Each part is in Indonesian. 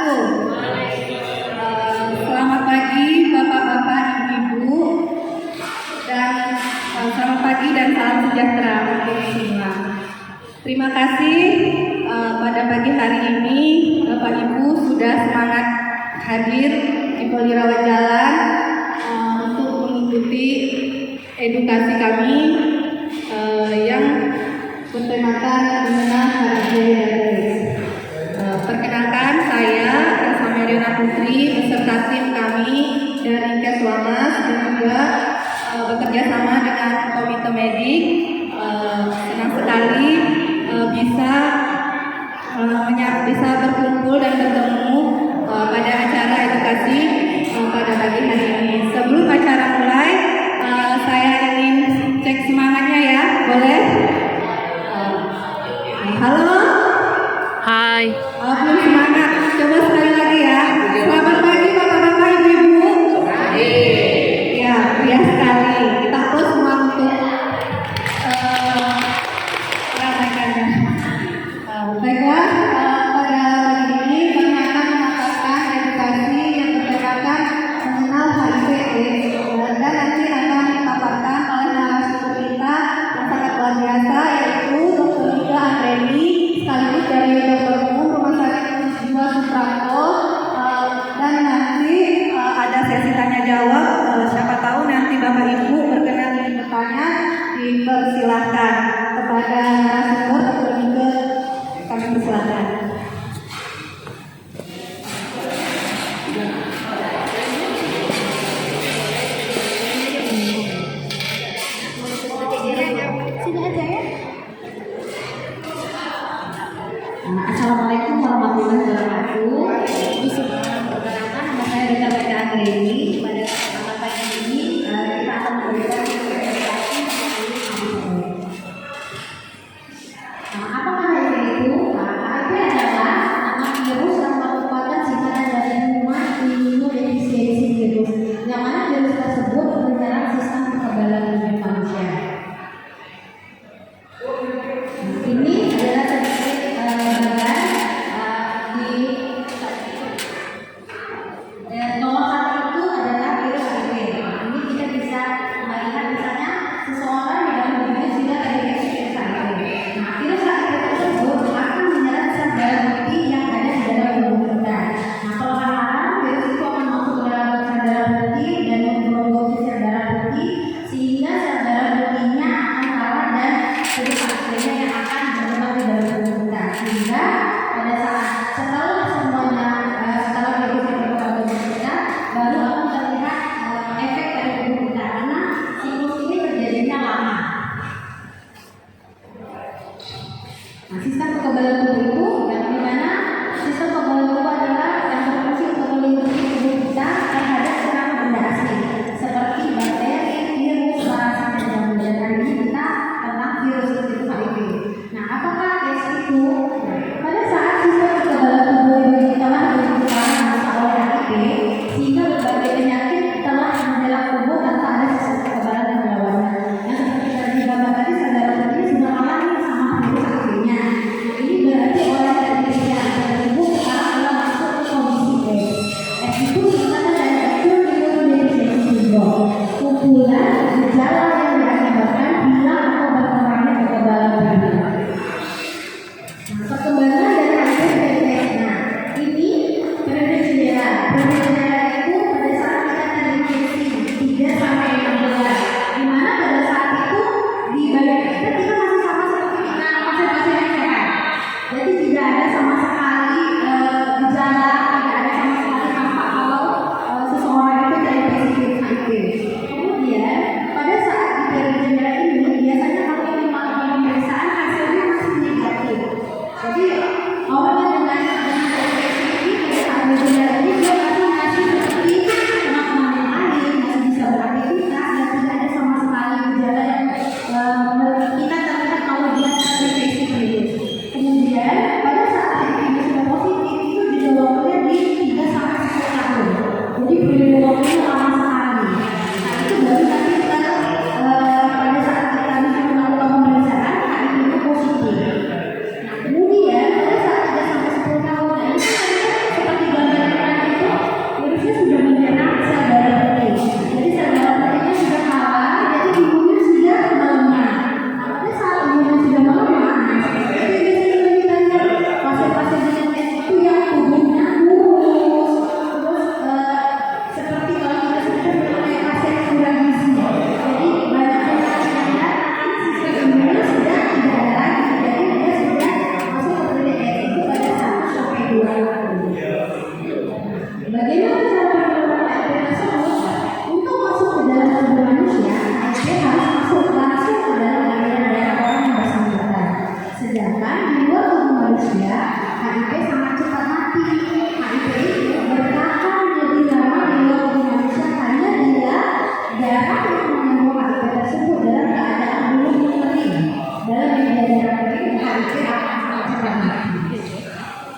wabarakatuh. Selamat pagi Bapak-bapak, Ibu-ibu, dan selamat pagi dan salam sejahtera untuk semua. Terima kasih pada pagi hari ini Bapak Ibu sudah semangat hadir di Polirawat Jalan untuk mengikuti edukasi kami yang bertemakan mengenal HIV dan AIDS. Perkenalkan, saya Elsa Meriona Putri beserta tim kami dari Keswamas dan juga bekerja sama dengan Komite Medik. Senang sekali bisa berkumpul dan bertemu pada acara edukasi pada pagi hari ini. Sebelum acara mulai, saya ingin cek semangatnya ya, boleh? Halo? Hai. Belum semangat, coba sekali lagi ya. Selamat pagi Bapak-bapak, Ibu-ibu. Ya, ria sekali. Kita terus semua untuk meramaikannya. Baiklah, pada pagi ini kami akan melakukan edukasi yang bertemakan mengenal HIV/AIDS dan nanti akan dipaparkan oleh narasumber kita yang sangat luar biasa, yaitu Dr. Ida Andreni sekaligus dari Dokter Umum Rumah Sakit Jiwa Suprapto, dan nanti ada sesi tanya jawab. Siapa tahu nanti Bapak Ibu berkenan ingin bertanya, dipersilahkan kepada narasumber Dr. Ida. Kami persilakan. Assalamualaikum warahmatullahi wabarakatuh. Perkenalkan, nama saya Dr. Ida Andreni. Pada kesempatan pagi ini kita akan memberikan presentasi apa HIV itu? HIV adalah nama virus yang merupakan singkatan dari Human Immunodeficiency Virus, yang mana virus tersebut menyerang sistem kekebalan tubuh manusia. Ini adalah sedikit gambar di nomor 1 itu adalah virus HIV. Ini kita bisa melihat misalnya seseorang yang dalam tubuhnya sudah terinfeksi virus HIV. Nah, virus HIV tersebut akan menyerang sel darah putih yang ada di dalam tubuh kita. Nah, perlahan-lahan virus itu akan masuk ke dalam sel darah putih dan memproduksi sel darah putih, sehingga sel darah putihnya akan kalah dan virus HIV-nya yang akan berkembang di dalam tubuh kita. Sehingga pada saat setelah virus itu berkembang di tubuh kita, baru akan terlihat efek dari tubuh kita, karena siklus ini terjadinya lama. Nah, sistem kekebalan tubuh itu yang dimana sistem kekebalan tubuh adalah yang berfungsi untuk melindungi tubuh kita terhadap serangan benda asing seperti bakteri, virus, parasit, dan jamur. Dan hari ini kita tentang virus itu HIV. Nah, apakah AIDS itu? Pada saat sistem kekebalan tubuh kita telah dirusak oleh HIV, sehingga berbagai penyakit telah menyerang tubuh tanpa ada sistem kekebalan yang melawannya. Yang seperti tadi Bapak tadi saudara tadi sudah kalah nih sama virus HIV-nya. Nah, ini berarti orang dari tubuh sekarang telah masuk ke kondisi AIDS. AIDS itu singkatan dari Acute Immunodeficiency Syndrome, kumpulan gejala yang diakibatkan hilang atau berkurangnya kekebalan tubuh. Nah, perkembangan dari HIV dan AIDS. Nah, ini periode jendela. Periode jendela itu pada saat kita terinfeksi 3 sampai 6 bulan, di mana pada saat itu di badan kita masih sama seperti kita pasien-pasien yang sehat. Jadi tidak ada sama sekali gejala, tidak ada sama sekali tampak kalau seseorang itu terinfeksi virus HIV. Kemudian pada saat di periode jendela ini biasanya kalau kita melakukan pemeriksaan hasilnya masih negatif. Jadi orang yang dengan terinfeksi ini pada saat di jendela ini dia masih seperti teman-teman yang lain, masih bisa beraktivitas dan tidak ada sama sekali gejala yang kita terlihat kalau dia terinfeksi virus. Kemudian pada saat HIV sudah positif itu juga waktunya di 3 sampai 10 tahun. Jadi periode waktunya lama sekali. Nah, itu baru nanti kita pada saat kita bisa melakukan pemeriksaan HIV itu positif. Nah, kemudian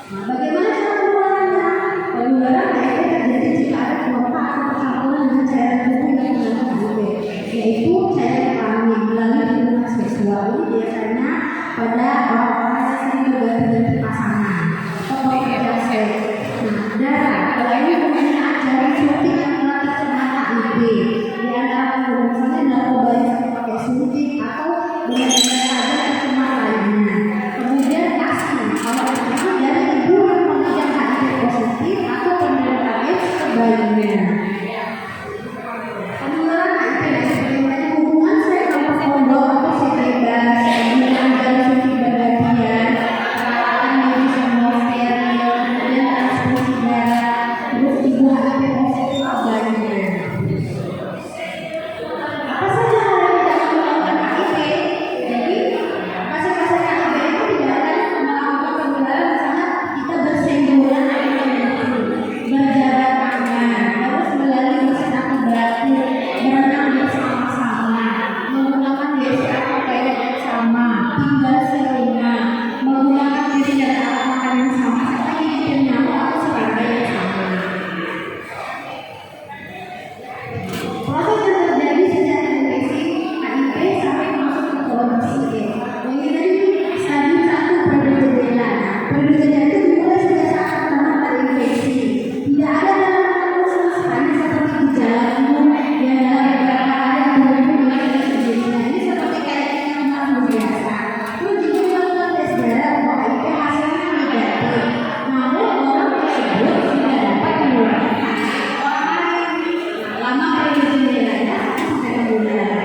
Nah, bagaimana cara penularannya? Penularan HIV terjadi jika ada kontak atau percampuran dengan cairan tubuh yang mengandung HIV, yaitu cairan kelamin melalui hubungan seksual. Ini biasanya pada orang-orang yang sering berganti pasangan atau bekerja seks. Nah, darah selain hubungannya ajaran suntik yang melatih kena HIV. Di antara penggunaan narkoba yang pakai suntik atau benar-benar saja tercemar lainnya. Kemudian asma, kalau asma dari ibu yang mengidap HIV positif atau penderita AIDS sebaliknya. Penularan HIV seperti hubungan seks tanpa kondom atau seks bebas, penggunaan dari suntik berlebihan, perawatan medis yang non steril, kemudian transfusi darah, terus ibu HIV positif sebaliknya. Apa saja hal yang tidak melakukan HIV? Jadi pasien-pasien HIV itu tidak akan melakukan penularan, misalnya kita bersenggolan berjabat tangan, terus melalui bersenang batuk, berenang bersama-sama, menggunakan WC atau toilet yang sama, tinggal serumah, menggunakan piring dan alat makan yang sama, serta hidupin nyamuk atau serangga yang sama. Proses yang terjadi sejak infeksi HIV sampai masuk ke kondisi AIDS. Yang kita ini stadium 1 perdegedela. Perdegedela itu dimulai sejak saat pertama terinfeksi. Tidak ada tanda-tanda khusus, hanya seperti gejala umum yang dalam beberapa hari berhubung dengan perdegedela. Ini seperti kayak penyakit biasa. Terus jika dilakukan tes darah untuk HIV hasilnya negatif. Namun orang tersebut tidak dapat menularkan orang lain. Lama perdegedela sampai kemudian.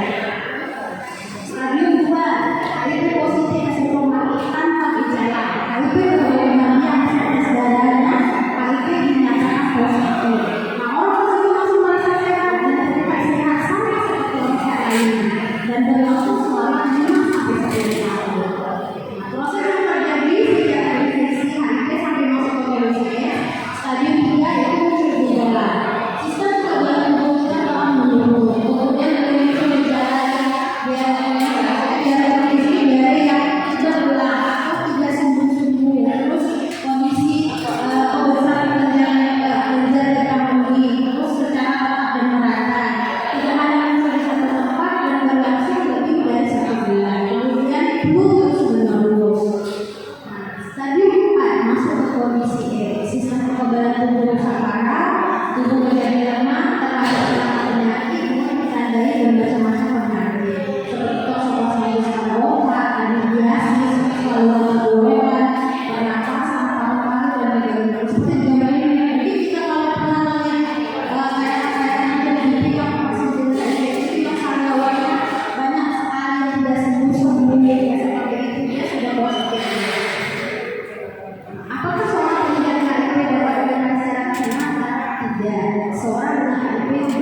Stadium 2, HIV positif asimptomatik tanpa gejala. HIV berkembangnya tes darahnya, HIV dinyatakan positif. Nah, orang tersebut masih merasa sehat dan terlihat sehat sama seperti orang sehat lainnya dan berlangsung selama 5-10 tahun. Nah, proses yang terjadi sejak terinfeksi HIV sampai masuk ke kondisi AIDS, stadium 3 yaitu muncul gejala. Sistem kekebalan tubuh kita akan menurun. Kemudian muncul gejala yang kondisi dari yang terbelah atau tidak sembuh-sembuh, terus kondisi kebesaran kelenjar getah mani, terus secara tetap dan merata, tidak ada yang di satu tempat dan berlangsung lebih dari 1 bulan. Kemudian flu terus menerus. Nah, stadium 4 masuk ke kondisi AIDS. Sistem kekebalan tubuh rusak parah, tubuh menjadi lemah, terhadap serangan penyakit dengan ditandai dengan macam-macam penyakit seperti toksoplasmosis pneumonia, angibiasis, saluran tenggorokan, pernapasan, paru-paru dan lain-lain. Seperti gambar ini, mungkin kita kalau pernah lihat kayak di pickup vaksin jenis HIV itu yang karyawannya banyak sekali yang tidak sembuh-sembuh, ya seperti itu dia sudah positif. Apakah seorang pengidap HIV dapat dibebaskan secara tidak? Seorang dengan HIV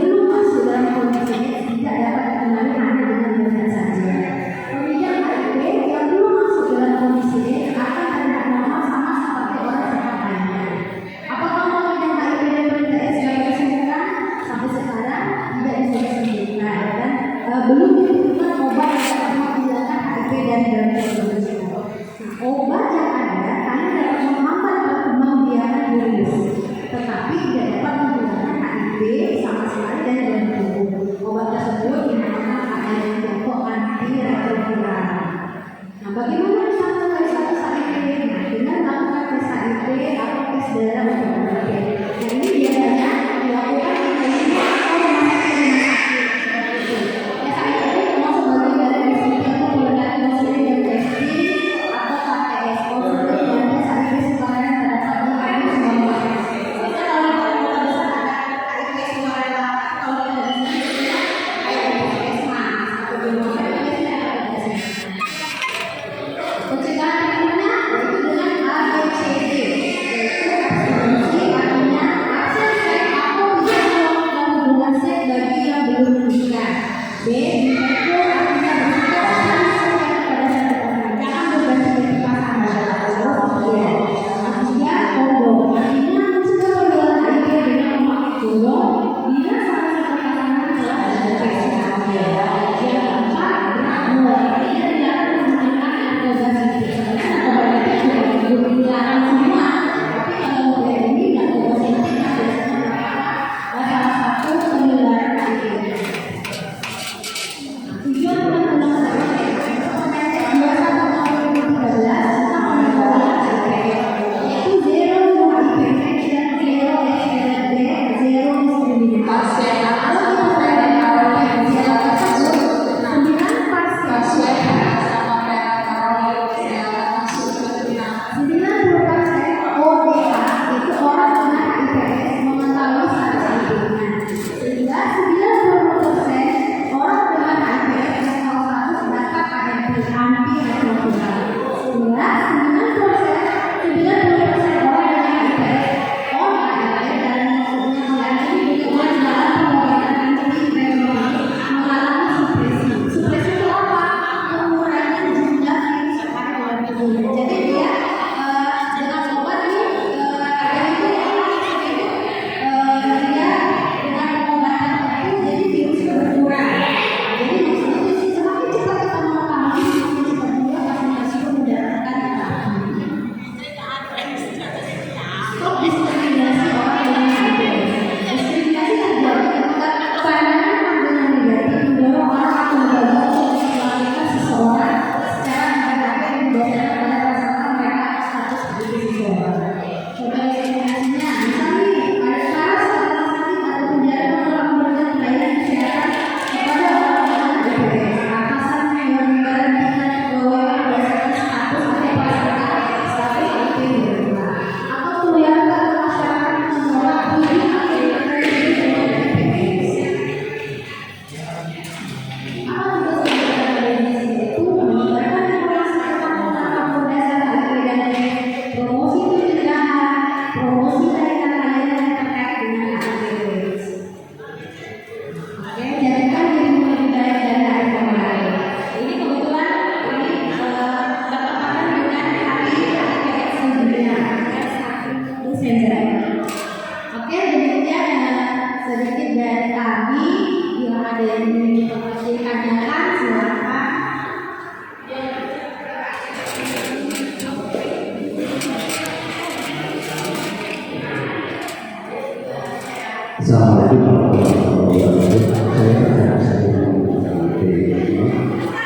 Assalamualaikum warahmatullahi wabarakatuh. Saya tidak bisa menggunakan ini,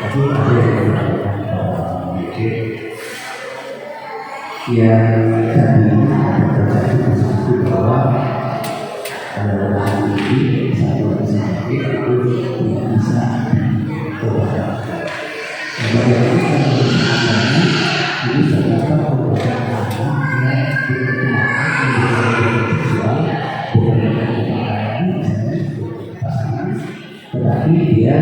tapi ada yang menggunakan mikir yang tadi terjadi sesuatu bahwa hari ini satu sakit itu tidak bisa berobat. Bagaimana kita berusaha ini terdapat beberapa hal yang berkaitan dengan seksual, tetapi dia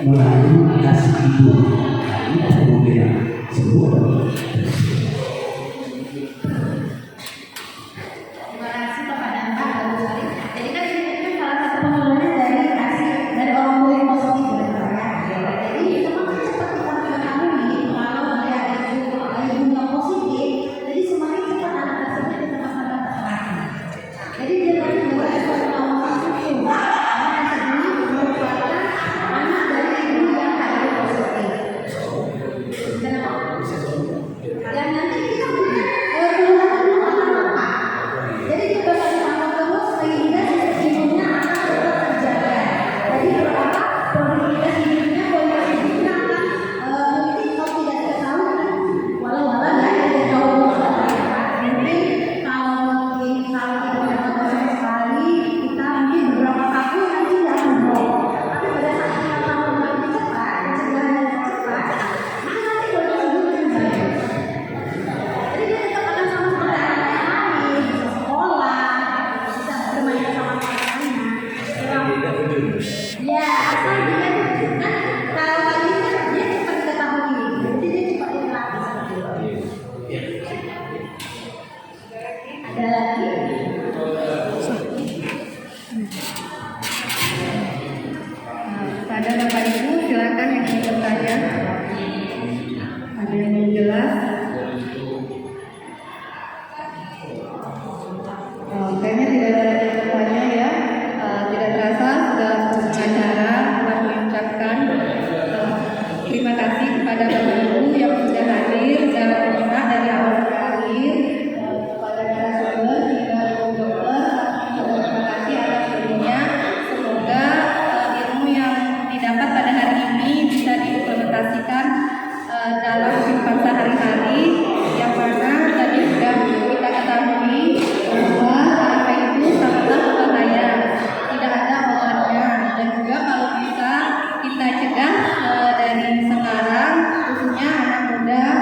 melalui kasih ibu. Ini kemungkinan sembuh. Terima kasih kepada Anda, Bapak Salih. Jadi kan ini kan salah satu pengeluaran dari kasih dari orang tua yang positif ya. Jadi memang seperti yang kita ketahui kalau dia ada ibu yang positif, jadi semakin cepat anak tersebut ditemukan terserah. Jadi jangan juga sesuatu yang itu karena tersebut merupakan anak dari ibu yang HIV positif. Kenapa? Dan nanti kita keluar dulu anak-anak. Jadi kita harus pantau terus sehingga ibunya akan tetap terjaga. Jadi berapa produktivitas hidupnya, kualitas hidupnya akan mungkin kalau tidak diketahui kan walau-walau ya tidak tahu mungkin kalau kita dapat sama sekali kita mungkin beberapa tahun nanti tidak akan drop. Tapi pada saat kita tahu lebih cepat, pencegahan yang cepat, maka nanti kualitas hidupnya menjadi. Jadi dia tetap akan sama seperti anak yang lain, bisa sekolah, bisa bermain bersama teman-temannya. Ya, asal dia kan kalau tadi kan dia cepat diketahui, jadi dia cepat dilatih seperti itu. Ada lagi? Pada Bapak Ibu silakan yang ingin bertanya. Ada yang belum jelas? Kayaknya tidak ada yang bertanya ya. Tidak terasa sudah pengacara telah mengucapkan terima kasih kepada Bapak Ibu yang sudah hadir dalam webinar dari awal sampai akhir. Kepada narasumber hingga dokter, terima kasih atas ilmunya. Semoga ilmu yang didapat pada hari ini bisa diimplementasikan dalam kehidupan sehari-hari, yang mana tadi sudah kita ketahui bahwa HIV itu sangatlah berbahaya, tidak ada obatnya, dan juga kalau bisa kita cegah dari sekarang, khususnya anak muda